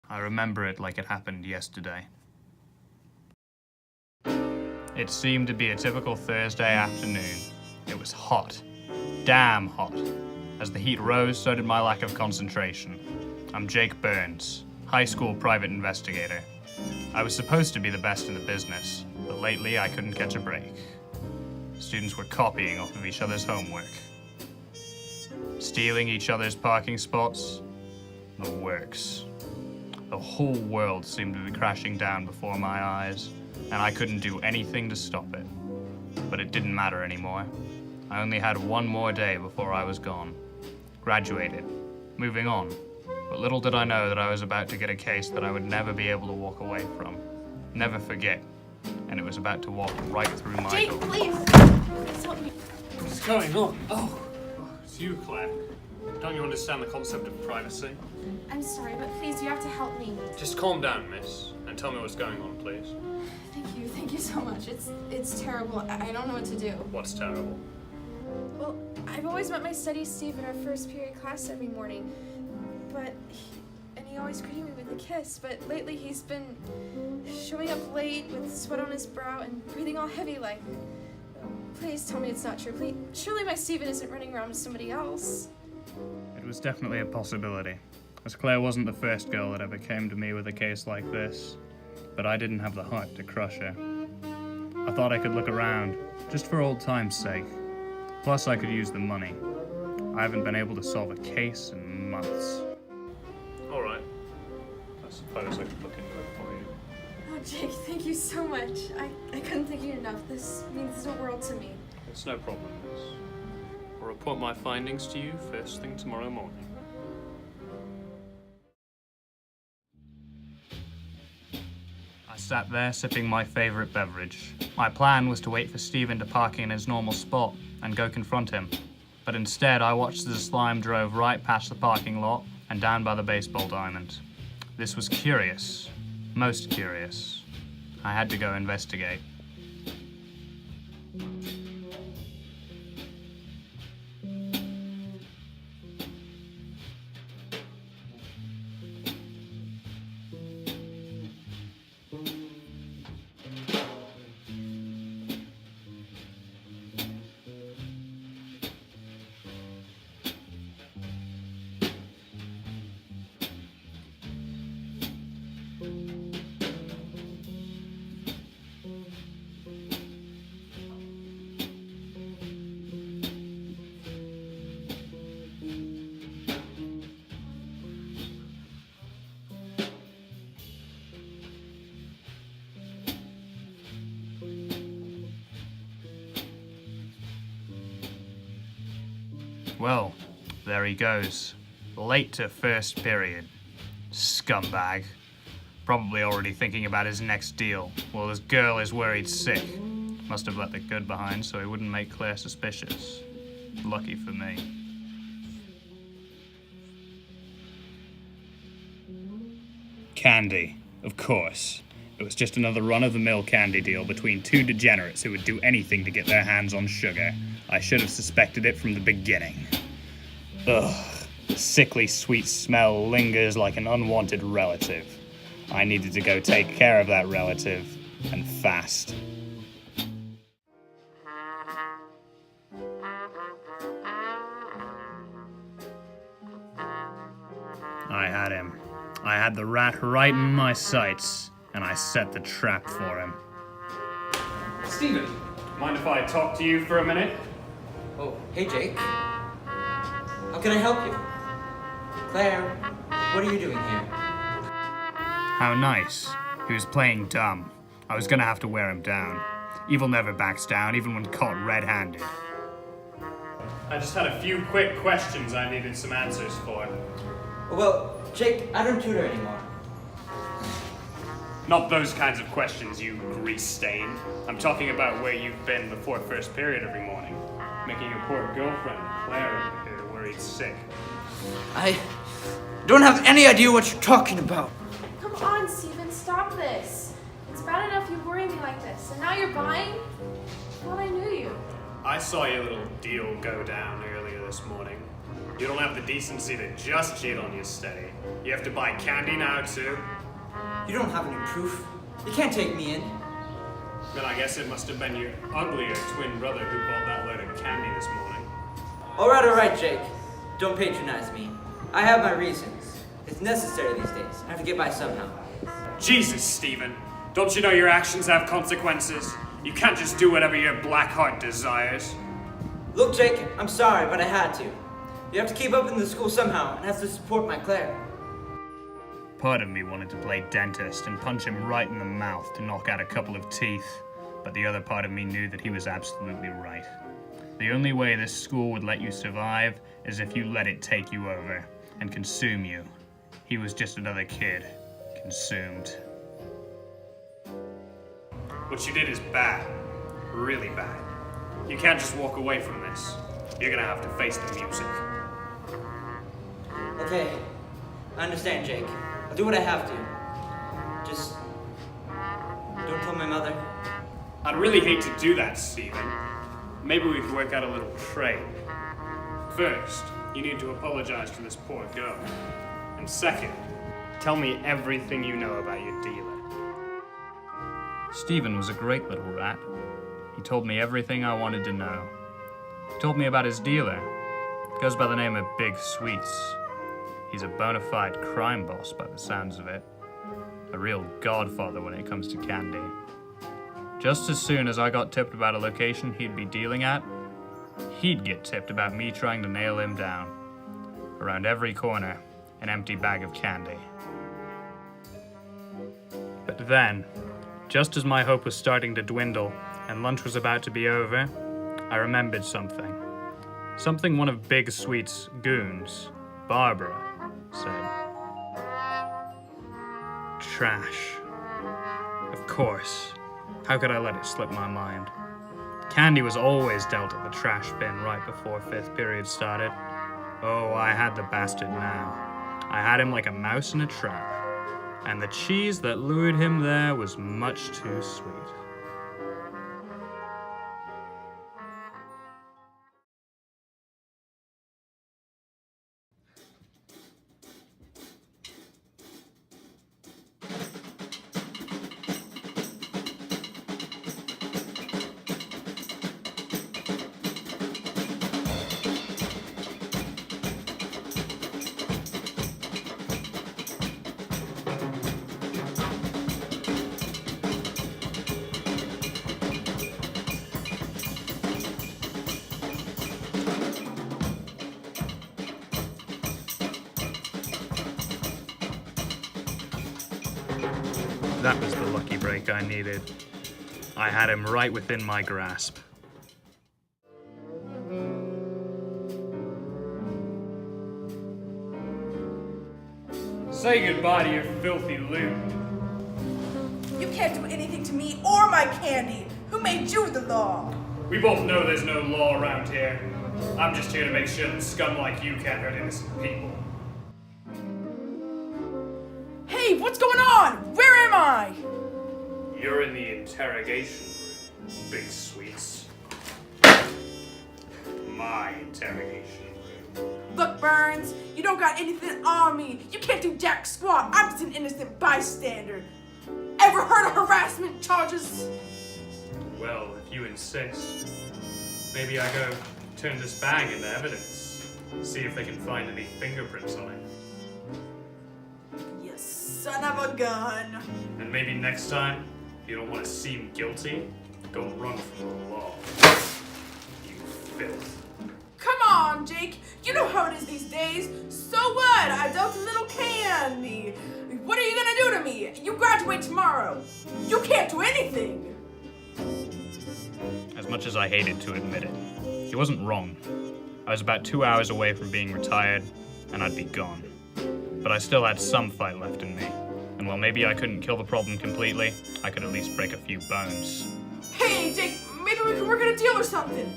I remember it like it happened yesterday. It seemed to be a typical Thursday afternoon. It was hot. Damn hot. As the heat rose, so did my lack of concentration. I'm Jake Burns, high school private investigator. I was supposed to be the best in the business, but lately I couldn't catch a break. Students were copying off of each other's homework. Stealing each other's parking spots. The works. The whole world seemed to be crashing down before my eyes, and I couldn't do anything to stop it. But it didn't matter anymore. I only had one more day before I was gone. Graduated. Moving on. But little did I know that I was about to get a case that I would never be able to walk away from. Never forget. And it was about to walk right through my Jake, door. please! Please help me. What's going on? Oh, it's you, Claire. Don't you understand the concept of privacy? I'm sorry, but please, you have to help me. Just calm down, miss, and tell me what's going on, please. Thank you so much. It's terrible. I don't know what to do. What's terrible? Well, I've always met my studies Steve in our first period class every morning, but he always greeted me with a kiss, but lately he's been showing up late with sweat on his brow and breathing all heavy like. Please tell me it's not true. Please, surely my Steven isn't running around with somebody else. It was definitely a possibility, as Claire wasn't the first girl that ever came to me with a case like this, but I didn't have the heart to crush her. I thought I could look around, just for old time's sake. Plus I could use the money. I haven't been able to solve a case in months. Alright. I suppose I could look into it for you. Oh, Jake, thank you so much. I couldn't thank you enough. This means the world to me. It's no problem, miss. I'll report my findings to you first thing tomorrow morning. I sat there sipping my favorite beverage. My plan was to wait for Steven to park in his normal spot and go confront him. But instead, I watched as the slime drove right past the parking lot and down by the baseball diamond. This was curious. Most curious. I had to go investigate. Well, there he goes. Late to first period. Scumbag. Probably already thinking about his next deal. Well, his girl is worried sick. Must have left the good behind so he wouldn't make Claire suspicious. Lucky for me. Candy, of course. It was just another run-of-the-mill candy deal between two degenerates who would do anything to get their hands on sugar. I should have suspected it from the beginning. Ugh, the sickly sweet smell lingers like an unwanted relative. I needed to go take care of that relative, and fast. I had him. I had the rat right in my sights, and I set the trap for him. Steven, mind if I talk to you for a minute? Oh, hey Jake. How can I help you? Claire, what are you doing here? How nice. He was playing dumb. I was gonna have to wear him down. Evil never backs down, even when caught red-handed. I just had a few quick questions I needed some answers for. Well, Jake, I don't tutor anymore. Not those kinds of questions, you grease stain. I'm talking about where you've been before first period every morning. Making your poor girlfriend, Claire, over here, worried sick. I don't have any idea what you're talking about. Come on, Steven, stop this. It's bad enough you worry me like this, and now you're buying? Well, I knew you. I saw your little deal go down earlier this morning. You don't have the decency to just cheat on your steady. You have to buy candy now, too? You don't have any proof. You can't take me in. Then I guess it must have been your uglier twin brother who bought that load of candy this morning. All right, Jake. Don't patronize me. I have my reasons. It's necessary these days. I have to get by somehow. Jesus, Stephen. Don't you know your actions have consequences? You can't just do whatever your black heart desires. Look, Jake, I'm sorry, but I had to. You have to keep up in the school somehow and have to support my Claire. Part of me wanted to play dentist and punch him right in the mouth to knock out a couple of teeth, but the other part of me knew that he was absolutely right. The only way this school would let you survive is if you let it take you over and consume you. He was just another kid, consumed. What you did is bad. Really bad. You can't just walk away from this. You're gonna have to face the music. Okay, I understand, Jake. I'll do what I have to. Just don't tell my mother. I'd really hate to do that, Stephen. Maybe we could work out a little trade. First, you need to apologize to this poor girl. And second, tell me everything you know about your dealer. Stephen was a great little rat. He told me everything I wanted to know. He told me about his dealer. He goes by the name of Big Sweets. He's a bona fide crime boss by the sounds of it. A real godfather when it comes to candy. Just as soon as I got tipped about a location he'd be dealing at, he'd get tipped about me trying to nail him down. Around every corner, an empty bag of candy. But then, just as my hope was starting to dwindle and lunch was about to be over, I remembered something. Something one of Big Sweet's goons, Barbara, said. Trash. Of course. How could I let it slip my mind? Candy was always dealt at the trash bin right before 5th period started. Oh, I had the bastard now. I had him like a mouse in a trap. And the cheese that lured him there was much too sweet. That was the lucky break I needed. I had him right within my grasp. Say goodbye to your filthy loot. You can't do anything to me or my candy. Who made you the law? We both know there's no law around here. I'm just here to make sure that scum like you can't hurt innocent people. Hey, what's going on? Where am I? You're in the interrogation room, Big Sweets. My interrogation room. Look, Burns, you don't got anything on me. You can't do jack squat. I'm just an innocent bystander. Ever heard of harassment charges? Well, if you insist, maybe I go turn this bag into evidence. See if they can find any fingerprints on it. You son of a gun. And maybe next time, if you don't want to seem guilty, go run from the law. You filth. Come on, Jake. You know how it is these days. So what? I dealt a little candy. What are you gonna do to me? You graduate tomorrow. You can't do anything. As much as I hated to admit it, he wasn't wrong. I was about 2 hours away from being retired, and I'd be gone. But I still had some fight left in me. And while maybe I couldn't kill the problem completely, I could at least break a few bones. Hey, Jake, maybe we can work out a deal or something.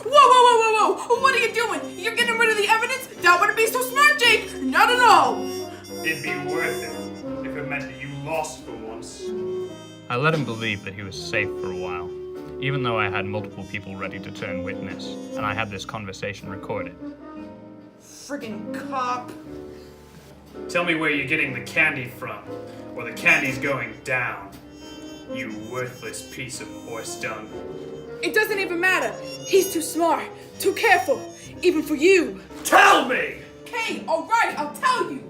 Whoa! What are you doing? You're getting rid of the evidence? That wouldn't be so smart, Jake. Not at all. It'd be worth it if it meant that you lost for once. I let him believe that he was safe for a while, even though I had multiple people ready to turn witness, and I had this conversation recorded. friggin' cop. Tell me where you're getting the candy from, or the candy's going down. You worthless piece of horse dung. It doesn't even matter. He's too smart, too careful, even for you. Tell me! Okay, alright, I'll tell you.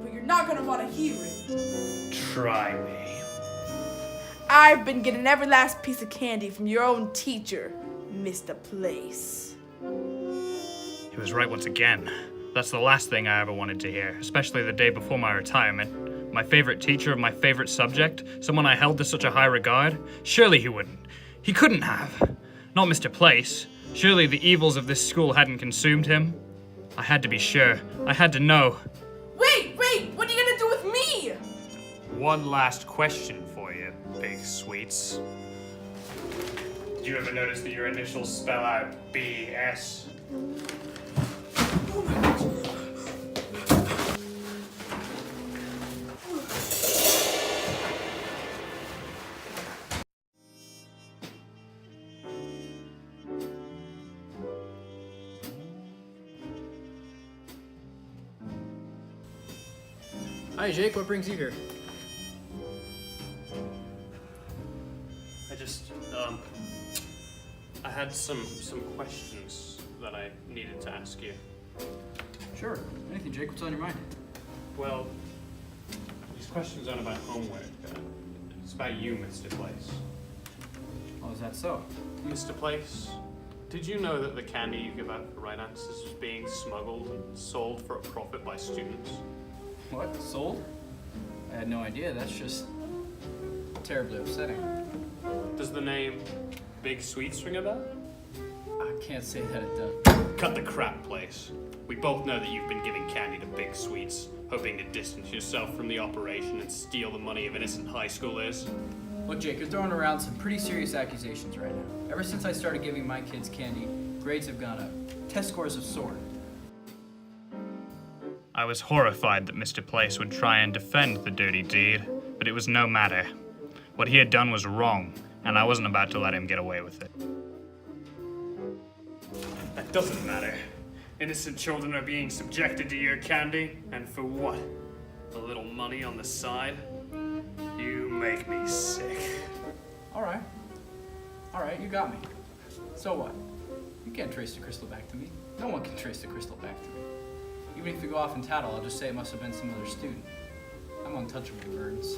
But you're not gonna want to hear it. Try me. I've been getting every last piece of candy from your own teacher, Mr. Place. He was right once again. That's the last thing I ever wanted to hear, especially the day before my retirement. My favorite teacher of my favorite subject, someone I held to such a high regard. Surely he wouldn't. He couldn't have. Not Mr. Place. Surely the evils of this school hadn't consumed him. I had to be sure. I had to know. Wait, what are you gonna do with me? One last question for you, Big Sweets. Did you ever notice that your initials spell out BS? Hi, Jake. What brings you here? I had some questions that I needed to ask you. Sure. Anything, Jake. What's on your mind? Well, these questions aren't about homework. It's about you, Mr. Place. Oh, is that so? Mr. Place, did you know that the candy you give out for right answers is being smuggled and sold for a profit by students? What? Sold? I had no idea. That's just terribly upsetting. Does the name Big Sweets ring a bell? I can't say that it does. Cut the crap, Place. We both know that you've been giving candy to Big Sweets, hoping to distance yourself from the operation and steal the money of innocent high schoolers. Look, Jake, you're throwing around some pretty serious accusations right now. Ever since I started giving my kids candy, grades have gone up. Test scores have soared. I was horrified that Mr. Place would try and defend the dirty deed, but it was no matter. What he had done was wrong, and I wasn't about to let him get away with it. That doesn't matter. Innocent children are being subjected to your candy, and for what? A little money on the side? You make me sick. All right, you got me. So what? You can't trace the crystal back to me. No one can trace the crystal back to me. Even if you go off and tattle, I'll just say it must have been some other student. I'm untouchable, Burns.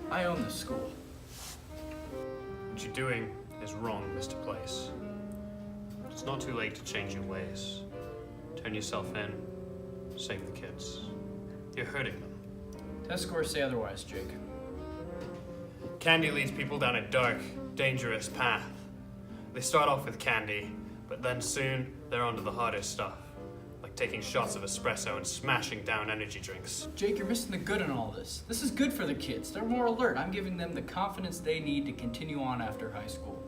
I own this school. What you're doing is wrong, Mr. Place. It's not too late to change your ways. Turn yourself in. Save the kids. You're hurting them. Test scores say otherwise, Jake. Candy leads people down a dark, dangerous path. They start off with candy, but then soon they're onto the harder stuff. Like taking shots of espresso and smashing down energy drinks. Jake, you're missing the good in all this. This is good for the kids. They're more alert. I'm giving them the confidence they need to continue on after high school.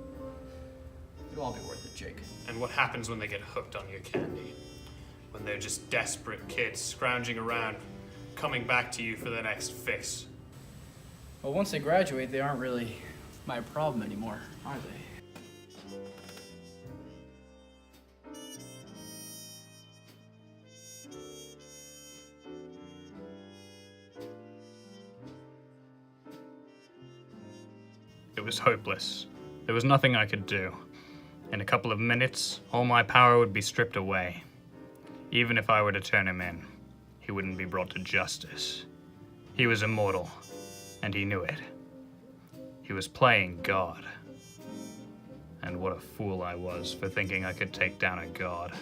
It'll all be worth it, Jake. And what happens when they get hooked on your candy? When they're just desperate kids scrounging around, coming back to you for the next fix. Well, once they graduate, they aren't really my problem anymore, are they? It was hopeless. There was nothing I could do. In a couple of minutes, all my power would be stripped away. Even if I were to turn him in, he wouldn't be brought to justice. He was immortal, and he knew it. He was playing God. And what a fool I was for thinking I could take down a god.